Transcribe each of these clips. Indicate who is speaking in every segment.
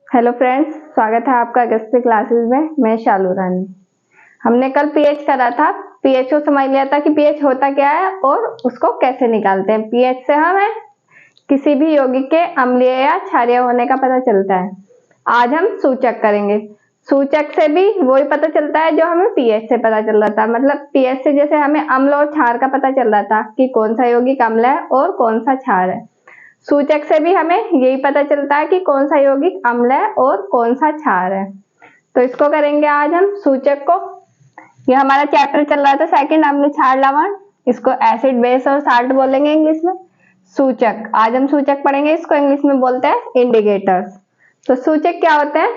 Speaker 1: Hello friends, स्वागत है आपका अगस्त क्लासेस में। मैं शालू रानी। हमने कल पीएच करा था। पीएच को समझ लिया था कि पीएच होता क्या है और उसको कैसे निकालते हैं। पीएच से हमें किसी भी यौगिक के अम्लीय या क्षारीय होने का पता चलता है। आज हम सूचक करेंगे। सूचक से भी वही पता चलता है जो हमें पीएच से पता चल रहा था। मतलब पीएच से जैसे हमें अम्ल और क्षार का पता चल रहा था कि कौन सा यौगिक अम्ल है और कौन सा क्षार है, सूचक से भी हमें यही पता चलता है कि कौन सा यौगिक अम्ल है और कौन सा क्षार है। तो इसको करेंगे आज हम सूचक को। ये हमारा चैप्टर चल रहा था सेकंड, अम्ल क्षार लवण। इसको एसिड बेस और साल्ट बोलेंगे इंग्लिश में। सूचक, आज हम सूचक पढ़ेंगे। इसको इंग्लिश में बोलते हैं इंडिकेटर्स। तो सूचक क्या होते हैं?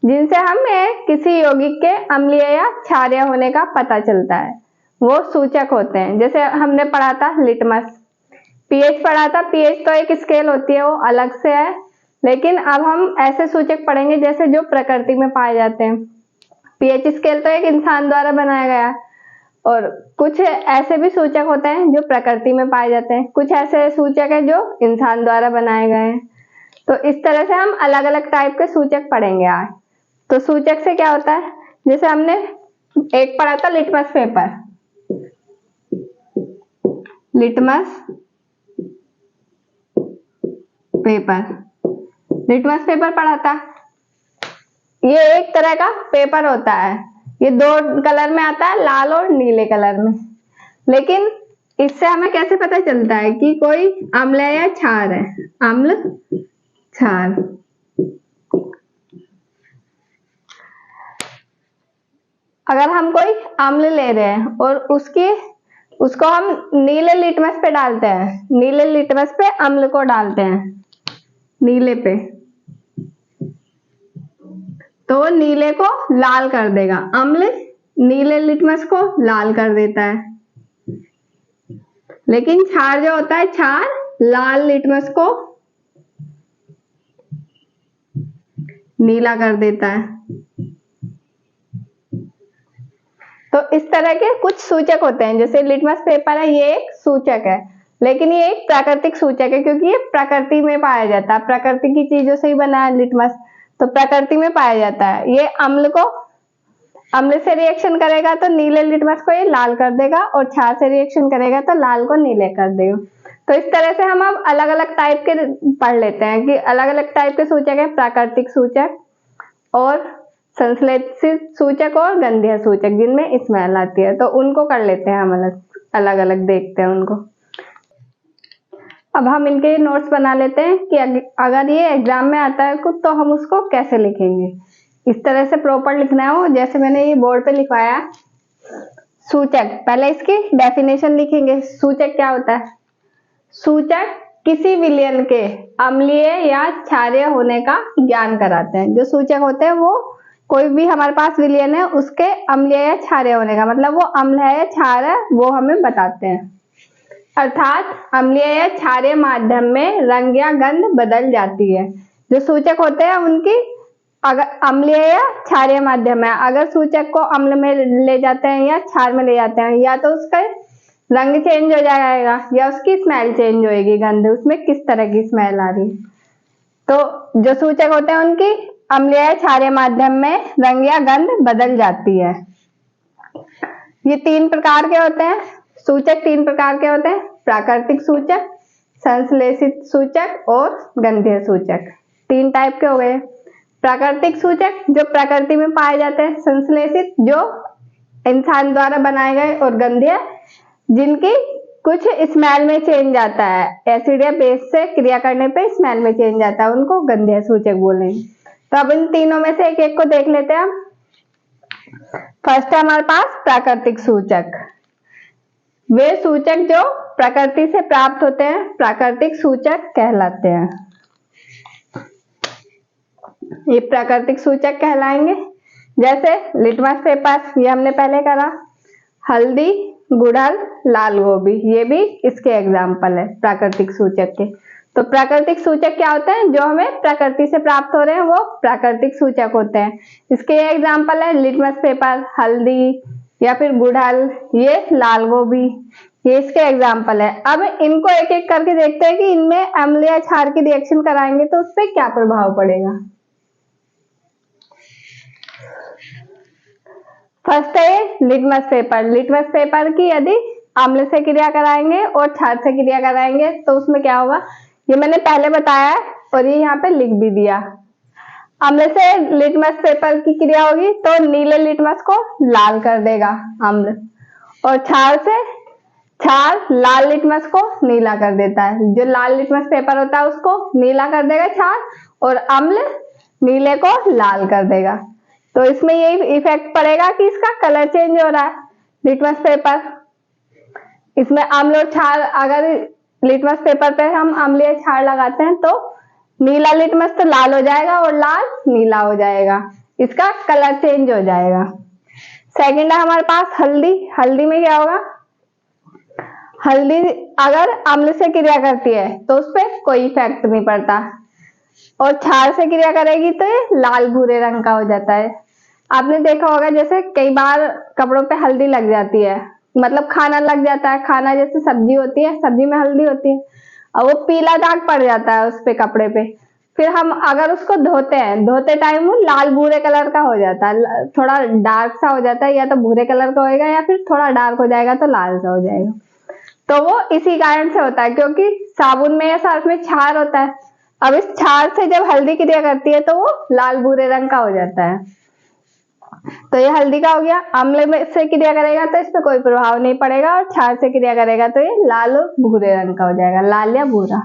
Speaker 1: जिनसे हमें किसी यौगिक के अम्लीय या क्षारीय होने का पता चलता है, वो सूचक होते हैं। जैसे हमने पढ़ा था लिटमस, पीएच पढ़ा था। पीएच तो एक स्केल होती है, वो अलग से है। लेकिन अब हम ऐसे सूचक पढ़ेंगे जैसे जो प्रकृति में पाए जाते हैं। पीएच स्केल तो एक इंसान द्वारा बनाया गया है, और कुछ ऐसे भी सूचक होते हैं जो प्रकृति में पाए जाते हैं। कुछ ऐसे सूचक है जो इंसान द्वारा बनाए गए हैं। तो इस तरह से हम अलग अलग टाइप के सूचक पढ़ेंगे आज। तो सूचक से क्या होता है, जैसे हमने एक पढ़ा था लिटमस पेपर। लिटमस पेपर पढ़ा था। ये एक तरह का पेपर होता है। ये दो कलर में आता है, लाल और नीले कलर में। लेकिन इससे हमें कैसे पता चलता है कि कोई अम्ल है या क्षार है? अम्ल, क्षार। अगर हम कोई अम्ल ले रहे हैं और उसको हम नीले लिटमस पे डालते हैं, नीले लिटमस पे अम्ल को डालते हैं, नीले पे, तो नीले को लाल कर देगा। अम्ल नीले लिटमस को लाल कर देता है। लेकिन क्षार जो होता है, क्षार लाल लिटमस को नीला कर देता है। तो इस तरह के कुछ सूचक होते हैं। जैसे लिटमस पेपर है, ये एक सूचक है, लेकिन ये एक प्राकृतिक सूचक है क्योंकि ये प्रकृति में पाया जाता है। प्रकृति की चीजों से ही बना है लिटमस, तो प्रकृति में पाया जाता है। ये अम्ल से रिएक्शन करेगा तो नीले लिटमस को ये लाल कर देगा, और क्षार से रिएक्शन करेगा तो लाल को नीले कर देगा। तो इस तरह से हम अब अलग अलग टाइप के पढ़ लेते हैं कि अलग अलग टाइप के सूचक है। प्राकृतिक सूचक और संश्लेषित सूचक और गंधीय सूचक, जिनमें स्मेल आती है। तो उनको कर लेते हैं हम अलग अलग देखते हैं उनको। अब हम इनके नोट्स बना लेते हैं कि अगर ये एग्जाम में आता है कुछ तो हम उसको कैसे लिखेंगे। इस तरह से प्रॉपर लिखना हो, जैसे मैंने ये बोर्ड पे लिखवाया। सूचक, पहले इसकी डेफिनेशन लिखेंगे। सूचक क्या होता है? सूचक किसी विलयन के अम्लीय या क्षारीय होने का ज्ञान कराते हैं। जो सूचक होते हैं वो कोई भी हमारे पास विलयन है उसके अम्लीय या क्षारीय होने का, मतलब वो अम्ल है या क्षार है, वो हमें बताते हैं। अर्थात अम्लीय या क्षारीय माध्यम में रंग या गंध बदल जाती है। जो सूचक होते हैं उनकी अगर अम्लीय या क्षारीय माध्यम है, अगर सूचक को अम्ल में ले जाते हैं या क्षार में ले जाते हैं, या तो उसका रंग चेंज हो जाएगा या उसकी स्मेल चेंज होएगी, गंध, उसमें किस तरह की स्मेल आ रही है। तो जो सूचक होते हैं उनकी अम्लीय या क्षारीय माध्यम में रंग या गंध बदल जाती है। ये तीन प्रकार के होते हैं सूचक। तीन प्रकार के होते हैं: प्राकृतिक सूचक, संश्लेषित सूचक और गंधीय सूचक। तीन टाइप के हो गए। प्राकृतिक सूचक जो प्रकृति में पाए जाते हैं, संश्लेषित जो इंसान द्वारा बनाए गए, और गंधीय जिनकी कुछ स्मेल में चेंज आता है। एसिड या बेस से क्रिया करने पे स्मेल में चेंज आता है, उनको गंधीय सूचक बोलेंगे। तो अब इन तीनों में से एक एक को देख लेते हैं। फर्स्ट है हमारे पास प्राकृतिक सूचक। वे सूचक जो प्रकृति से प्राप्त होते हैं प्राकृतिक सूचक कहलाते हैं। ये प्राकृतिक सूचक कहलाएंगे। जैसे लिटमस पेपर, ये हमने पहले करा। हल्दी, गुड़हल, लाल गोभी, ये भी इसके एग्जाम्पल है प्राकृतिक सूचक के। तो प्राकृतिक सूचक क्या होते हैं? जो हमें प्रकृति से प्राप्त हो रहे हैं वो प्राकृतिक सूचक होते हैं। इसके ये एग्जाम्पल है लिटमस पेपर, हल्दी या फिर गुड़हल, ये लाल गोभी, ये इसके एग्जाम्पल है। अब इनको एक एक करके देखते हैं कि इनमें अम्ल या क्षार की रिएक्शन कराएंगे तो उस पर क्या प्रभाव पड़ेगा। फर्स्ट है लिटमस पेपर। लिटमस पेपर की यदि अम्ल से क्रिया कराएंगे और क्षार से क्रिया कराएंगे तो उसमें क्या होगा, ये मैंने पहले बताया है और ये यहाँ पे लिख भी दिया। अम्ल से लिटमस पेपर की क्रिया होगी तो नीले लिटमस को लाल कर देगा अम्ल, और क्षार से क्षार लाल लिटमस को नीला कर देता है। जो लाल लिटमस पेपर होता है उसको नीला कर देगा क्षार, और अम्ल नीले को लाल कर देगा। तो इसमें यही इफेक्ट पड़ेगा कि इसका कलर चेंज हो रहा है लिटमस पेपर। इसमें अम्ल और क्षार, अगर लिटमस पेपर पे हम अम्लीय क्षार लगाते हैं तो नीला लिटमस तो लाल हो जाएगा और लाल नीला हो जाएगा, इसका कलर चेंज हो जाएगा। सेकंड है हमारे पास हल्दी। हल्दी में क्या होगा, हल्दी अगर अम्ल से क्रिया करती है तो उस पर कोई इफेक्ट नहीं पड़ता, और क्षार से क्रिया करेगी तो ये लाल भूरे रंग का हो जाता है। आपने देखा होगा जैसे कई बार कपड़ों पे हल्दी लग जाती है, मतलब खाना लग जाता है, खाना जैसे सब्जी होती है, सब्जी में हल्दी होती है और वो पीला दाग पड़ जाता है उस पे कपड़े पे, फिर हम अगर उसको धोते हैं, धोते टाइम वो लाल भूरे कलर का हो जाता है, थोड़ा डार्क सा हो जाता है, या तो भूरे कलर का होएगा या फिर थोड़ा डार्क हो जाएगा तो लाल सा हो जाएगा। तो वो इसी कारण से होता है क्योंकि साबुन में या सर्फ में क्षार होता है। अब इस क्षार से जब हल्दी क्रिया करती है तो वो लाल भूरे रंग का हो जाता है। तो ये हल्दी का हो गया। अम्ल में से क्रिया करेगा तो इस पे कोई प्रभाव नहीं पड़ेगा, और क्षार से क्रिया करेगा तो ये लाल और भूरे रंग का हो जाएगा, लाल या भूरा।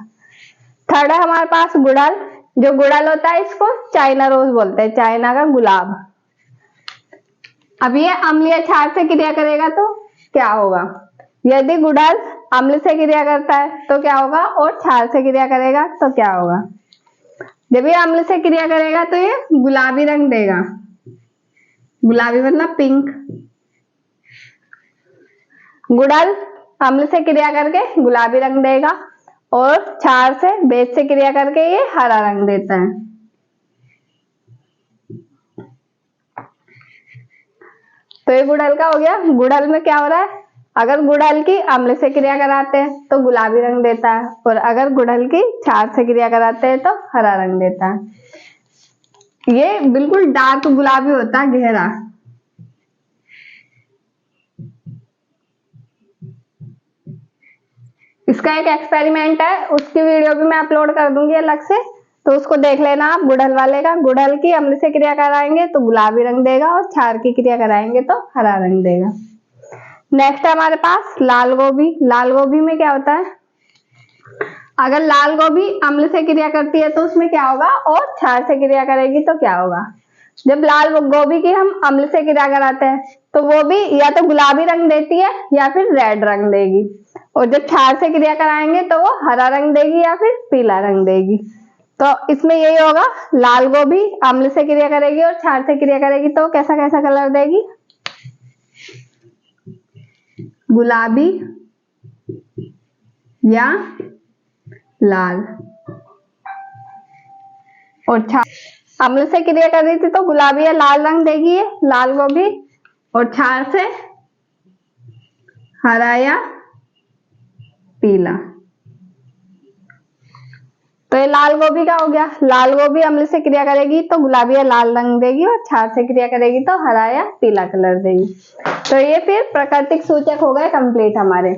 Speaker 1: थर्ड है हमारे पास गुड़हल। जो गुड़हल होता है इसको चाइना रोज बोलते हैं, चाइना का गुलाब। अब ये अम्ल या क्षार से क्रिया करेगा तो क्या होगा, यदि गुड़हल अम्ल से क्रिया करता है तो क्या होगा, और क्षार से क्रिया करेगा तो क्या होगा। जब ये अम्ल से क्रिया करेगा तो ये गुलाबी रंग देगा, गुलाबी मतलब पिंक। गुड़हल अम्ल से क्रिया करके गुलाबी रंग देगा, और क्षार से बेज से क्रिया करके ये हरा रंग देता है। तो ये गुड़हल का हो गया। गुड़हल में क्या हो रहा है, अगर गुड़हल की अम्ल से क्रिया कराते हैं तो गुलाबी रंग देता है, और अगर गुड़हल की क्षार से क्रिया कराते हैं तो हरा रंग देता है। ये बिल्कुल डार्क गुलाबी होता है, गहरा। इसका एक एक्सपेरिमेंट है, उसकी वीडियो भी मैं अपलोड कर दूंगी अलग से, तो उसको देख लेना आप। गुड़हल वाले का, गुड़हल की अम्ल से क्रिया कराएंगे तो गुलाबी रंग देगा, और क्षार की क्रिया कराएंगे तो हरा रंग देगा। नेक्स्ट है हमारे पास लाल गोभी। लाल गोभी में क्या होता है, अगर लाल गोभी अम्ल से क्रिया करती है तो उसमें क्या होगा, और क्षार से क्रिया करेगी तो क्या होगा। जब लाल गोभी की हम अम्ल से क्रिया कराते हैं तो वो भी या तो गुलाबी रंग देती है या फिर रेड रंग देगी, और जब क्षार से क्रिया कराएंगे तो वो हरा रंग देगी या फिर पीला रंग देगी। तो इसमें यही होगा, लाल गोभी अम्ल से क्रिया करेगी और क्षार से क्रिया करेगी तो कैसा कैसा कलर देगी, गुलाबी या लाल। और अम्ल से क्रिया कर रही थी तो गुलाबी या लाल रंग देगी ये लाल गोभी, और क्षार से हरा या पीला। तो ये लाल गोभी का हो गया। लाल गोभी अम्ल से क्रिया करेगी तो गुलाबी या लाल रंग देगी, और क्षार से क्रिया करेगी तो हरा या पीला कलर देगी। तो ये फिर प्राकृतिक सूचक हो गए कंप्लीट हमारे।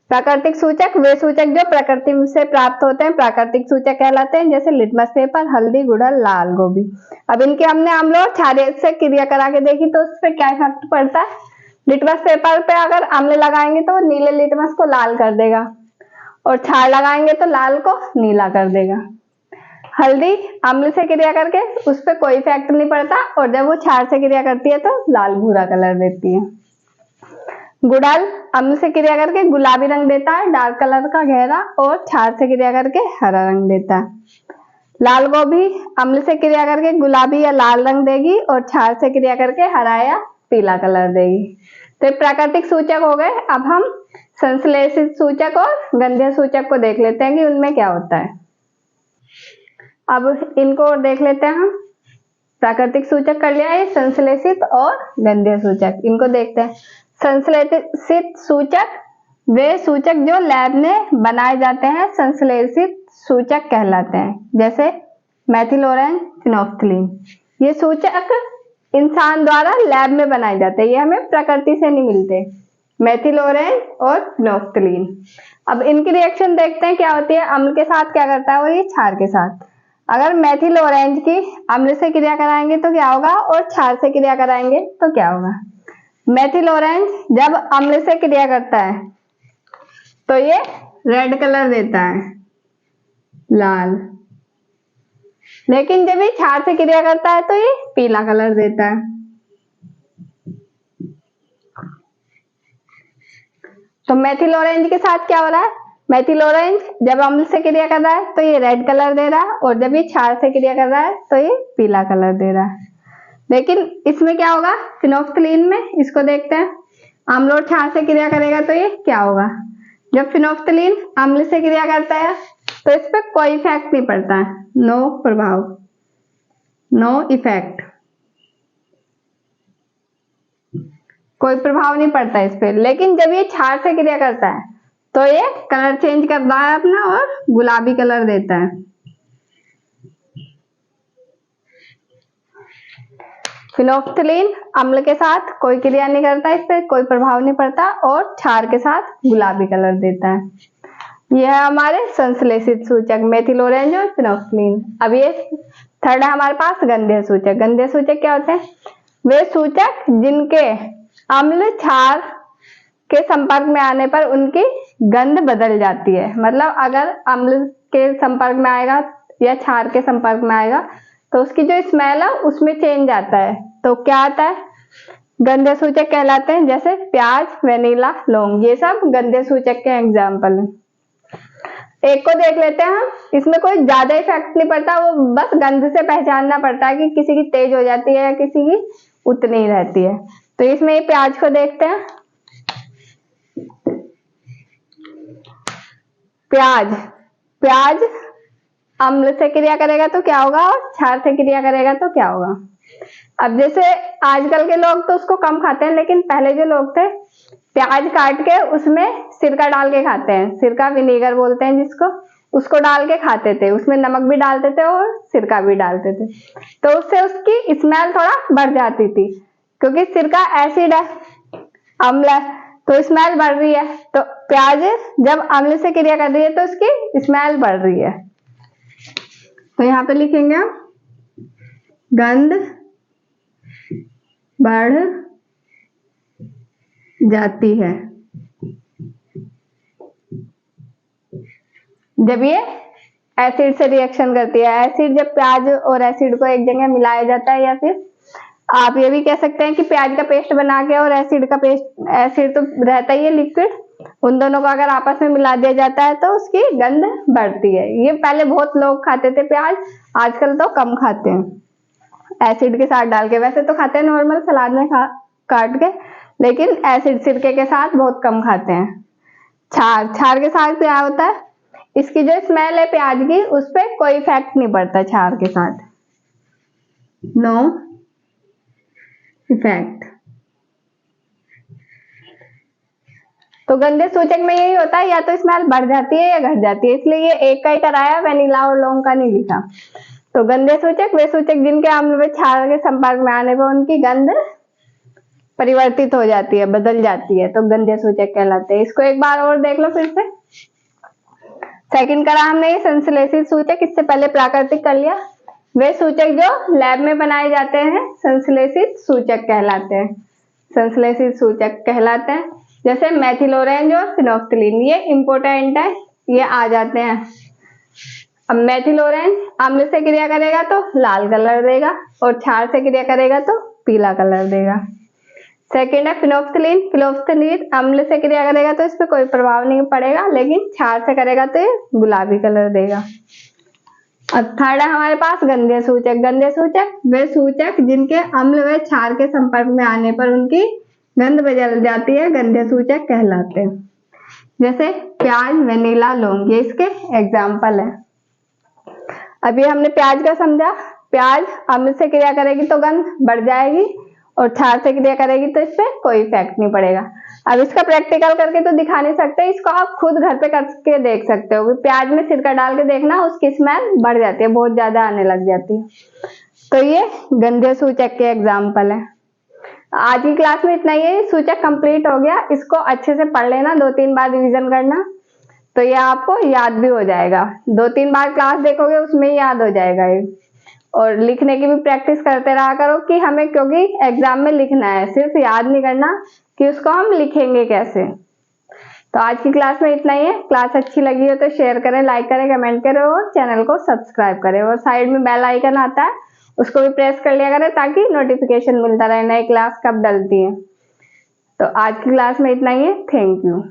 Speaker 1: प्राकृतिक सूचक वे सूचक जो प्रकृति से प्राप्त होते हैं प्राकृतिक सूचक कहलाते हैं, जैसे लिटमस पेपर, हल्दी, गुड़हल, लाल गोभी। अब इनके हमने अम्ल और क्षार से क्रिया करा के देखी तो उस पर क्या इफेक्ट पड़ता है। लिटमस पेपर पे अगर अम्ल लगाएंगे तो नीले लिटमस को लाल कर देगा, और क्षार लगाएंगे तो लाल को नीला कर देगा। हल्दी अम्ल से क्रिया करके उस पर कोई इफेक्ट नहीं पड़ता, और जब वो क्षार से क्रिया करती है तो लाल भूरा कलर देती है। गुड़हल अम्ल से क्रिया करके गुलाबी रंग देता है, डार्क कलर का गहरा, और क्षार से क्रिया करके हरा रंग देता है। लाल गोभी अम्ल से क्रिया करके गुलाबी या लाल रंग देगी, और क्षार से क्रिया करके हरा या पीला कलर देगी। तो प्राकृतिक सूचक हो गए। अब हम संश्लेषित सूचक और गंधीय सूचक को देख लेते हैं कि उनमें क्या होता है। अब इनको देख लेते हैं हम। प्राकृतिक सूचक कर लिया है, संश्लेषित और गंधीय सूचक, इनको देखते हैं। संश्लेषित सूचक वे सूचक जो लैब में बनाए जाते हैं संश्लेषित सूचक कहलाते हैं, जैसे मेथिल ऑरेंज, फिनोल्फ्थालीन। ये सूचक इंसान द्वारा लैब में बनाए जाते हैं, ये हमें प्रकृति से नहीं मिलते, मेथिल ऑरेंज और फिनोफ्थलीन। अब इनकी रिएक्शन देखते हैं क्या होती है, अम्ल के साथ क्या करता है और ये क्षार के साथ। अगर मेथिल ऑरेंज की अम्ल से क्रिया कराएंगे तो क्या होगा और क्षार से क्रिया कराएंगे तो क्या होगा। मेथिल ऑरेंज जब अम्ल से क्रिया करता है तो ये रेड कलर देता है, लाल, लेकिन जब ये क्षार से क्रिया करता है तो ये पीला कलर देता है। तो मेथिल ऑरेंज के साथ क्या हो रहा है, मेथिल ऑरेंज जब अम्ल से क्रिया कर रहा है तो ये रेड कलर दे रहा है और जब ये क्षार से क्रिया कर रहा है तो ये पीला कलर दे रहा है। लेकिन इसमें क्या होगा, फिनोफ्थलीन में, इसको देखते हैं, अम्ल और क्षार से क्रिया करेगा तो ये क्या होगा। जब फिनोफ्थलीन अम्ल से क्रिया करता है तो इस पर कोई इफेक्ट नहीं पड़ता है, नो प्रभाव, नो इफेक्ट, कोई प्रभाव नहीं पड़ता इस पे। लेकिन जब ये क्षार से क्रिया करता है तो ये कलर चेंज करता है अपना और गुलाबी कलर देता है। फिनोफ्थलीन अम्ल के साथ कोई क्रिया नहीं करता, इस पे कोई प्रभाव नहीं पड़ता और क्षार के साथ गुलाबी कलर देता है। यह है हमारे संश्लेषित सूचक मेथिल ऑरेंज और फिनोफ्थलीन। अब ये थर्ड है हमारे पास गंधीय सूचक। गंधीय सूचक क्या होते हैं, वे सूचक जिनके अम्ल क्षार के संपर्क में आने पर उनकी गंध बदल जाती है। मतलब अगर अम्ल के संपर्क में आएगा या क्षार के संपर्क में आएगा तो उसकी जो स्मेल है उसमें चेंज आता है, तो क्या आता है, गंधीय सूचक कहलाते हैं। जैसे प्याज, वेनिला, लौंग, ये सब गंधीय सूचक के एग्जाम्पल हैं। एक को देख लेते हैं हम, इसमें कोई ज्यादा इफेक्ट नहीं पड़ता, वो बस गंध से पहचानना पड़ता है कि किसी की तेज हो जाती है या किसी की उतनी ही रहती है। तो इसमें ये प्याज को देखते हैं, प्याज अम्ल से क्रिया करेगा तो क्या होगा और क्षार से क्रिया करेगा तो क्या होगा। अब जैसे आजकल के लोग तो उसको कम खाते हैं, लेकिन पहले जो लोग थे प्याज काट के उसमें सिरका डाल के खाते हैं, सिरका विनेगर बोलते हैं जिसको, उसको डाल के खाते थे, उसमें नमक भी डालते थे और सिरका भी डालते थे, तो उससे उसकी स्मेल थोड़ा बढ़ जाती थी, क्योंकि सिरका एसिड है, अम्ल है, तो स्मेल बढ़ रही है। तो प्याज जब अम्ल से क्रिया कर रही है तो उसकी स्मेल बढ़ रही है। तो यहाँ पे लिखेंगे हम गंध बढ़ जाती है जब ये एसिड से रिएक्शन करती है। एसिड जब प्याज और एसिड को एक जगह मिलाया जाता है, या फिर आप ये भी कह सकते हैं कि प्याज का पेस्ट बना के और एसिड का पेस्ट, एसिड तो रहता ही है लिक्विड, उन दोनों को अगर आपस में मिला दिया जाता है तो उसकी गंध बढ़ती है। ये पहले बहुत लोग खाते थे प्याज, आजकल तो कम खाते हैं एसिड के साथ डाल के। वैसे तो खाते हैं नॉर्मल सलाद में काट के, लेकिन एसिड सिरके के साथ बहुत कम खाते हैं। क्षार के साथ क्या होता है, इसकी जो स्मेल है प्याज की उस पर कोई इफेक्ट नहीं पड़ता क्षार के साथ, नो इफेक्ट। तो गंधीय सूचक में यही होता है, या तो स्मेल बढ़ जाती है या घट जाती है, इसलिए ये एक का ही कराया, वेनिला और लौंग का नहीं लिखा। तो गंधीय सूचक वे सूचक जिनके अम्ल व क्षार के संपर्क में आने पर उनकी गंध परिवर्तित हो जाती है, बदल जाती है, तो गंधीय सूचक कहलाते हैं। इसको एक बार और देख लो फिर से। सेकंड करा हमने ये संश्लेषित सूचक, इससे पहले प्राकृतिक कर लिया। वे सूचक जो लैब में बनाए जाते हैं संश्लेषित सूचक कहलाते हैं, संश्लेषित सूचक कहलाते हैं। जैसे मेथिल ऑरेंज और फिनोफ्थलीन, ये इंपॉर्टेंट है, ये आ जाते हैं। अब मेथिल ऑरेंज अम्ल से क्रिया करेगा तो लाल कलर देगा और क्षार से क्रिया करेगा तो पीला कलर देगा। सेकेंड है फिनोफ्थलीन, फिनोफ्थलीन अम्ल से क्रिया करेगा तो इस पर कोई प्रभाव नहीं पड़ेगा, लेकिन क्षार से करेगा तो ये गुलाबी कलर देगा। अब थर्ड है हमारे पास गंधीय सूचक। गंधीय सूचक वे सूचक जिनके अम्ल व क्षार के संपर्क में आने पर उनकी गंध बदल जाती है, गंधीय सूचक कहलाते हैं। जैसे प्याज, वेनिला, लौंग, ये इसके एग्जाम्पल है। अभी हमने प्याज का समझा, प्याज अम्ल से क्रिया करेगी तो गंध बढ़ जाएगी और क्षार से क्रिया करेगी तो इस पे कोई इफेक्ट नहीं पड़ेगा। अब इसका प्रैक्टिकल करके तो दिखा नहीं सकते, इसको आप खुद घर पे करके देख सकते हो। प्याज में सिरका डाल के देखना, उसकी स्मेल बढ़ जाती है, बहुत ज्यादा आने लग जाती है। तो ये गंधे सूचक के एग्जाम्पल है। आज की क्लास में इतना ही है। सूचक कंप्लीट हो गया, इसको अच्छे से पढ़ लेना, 2-3 बार रिवीजन करना, तो ये आपको याद भी हो जाएगा। 2-3 बार क्लास देखोगे उसमें ही याद हो जाएगा ये। और लिखने की भी प्रैक्टिस करते रहा करो कि हमें, क्योंकि एग्जाम में लिखना है, सिर्फ याद नहीं करना कि उसको हम लिखेंगे कैसे। तो आज की क्लास में इतना ही है। क्लास अच्छी लगी हो तो शेयर करें, लाइक करें, कमेंट करें और चैनल को सब्सक्राइब करें। और साइड में बेल आइकन आता है, उसको भी प्रेस कर लिया करें ताकि नोटिफिकेशन मिलता रहे नई क्लास कब डलती है। तो आज की क्लास में इतना ही है। Thank you.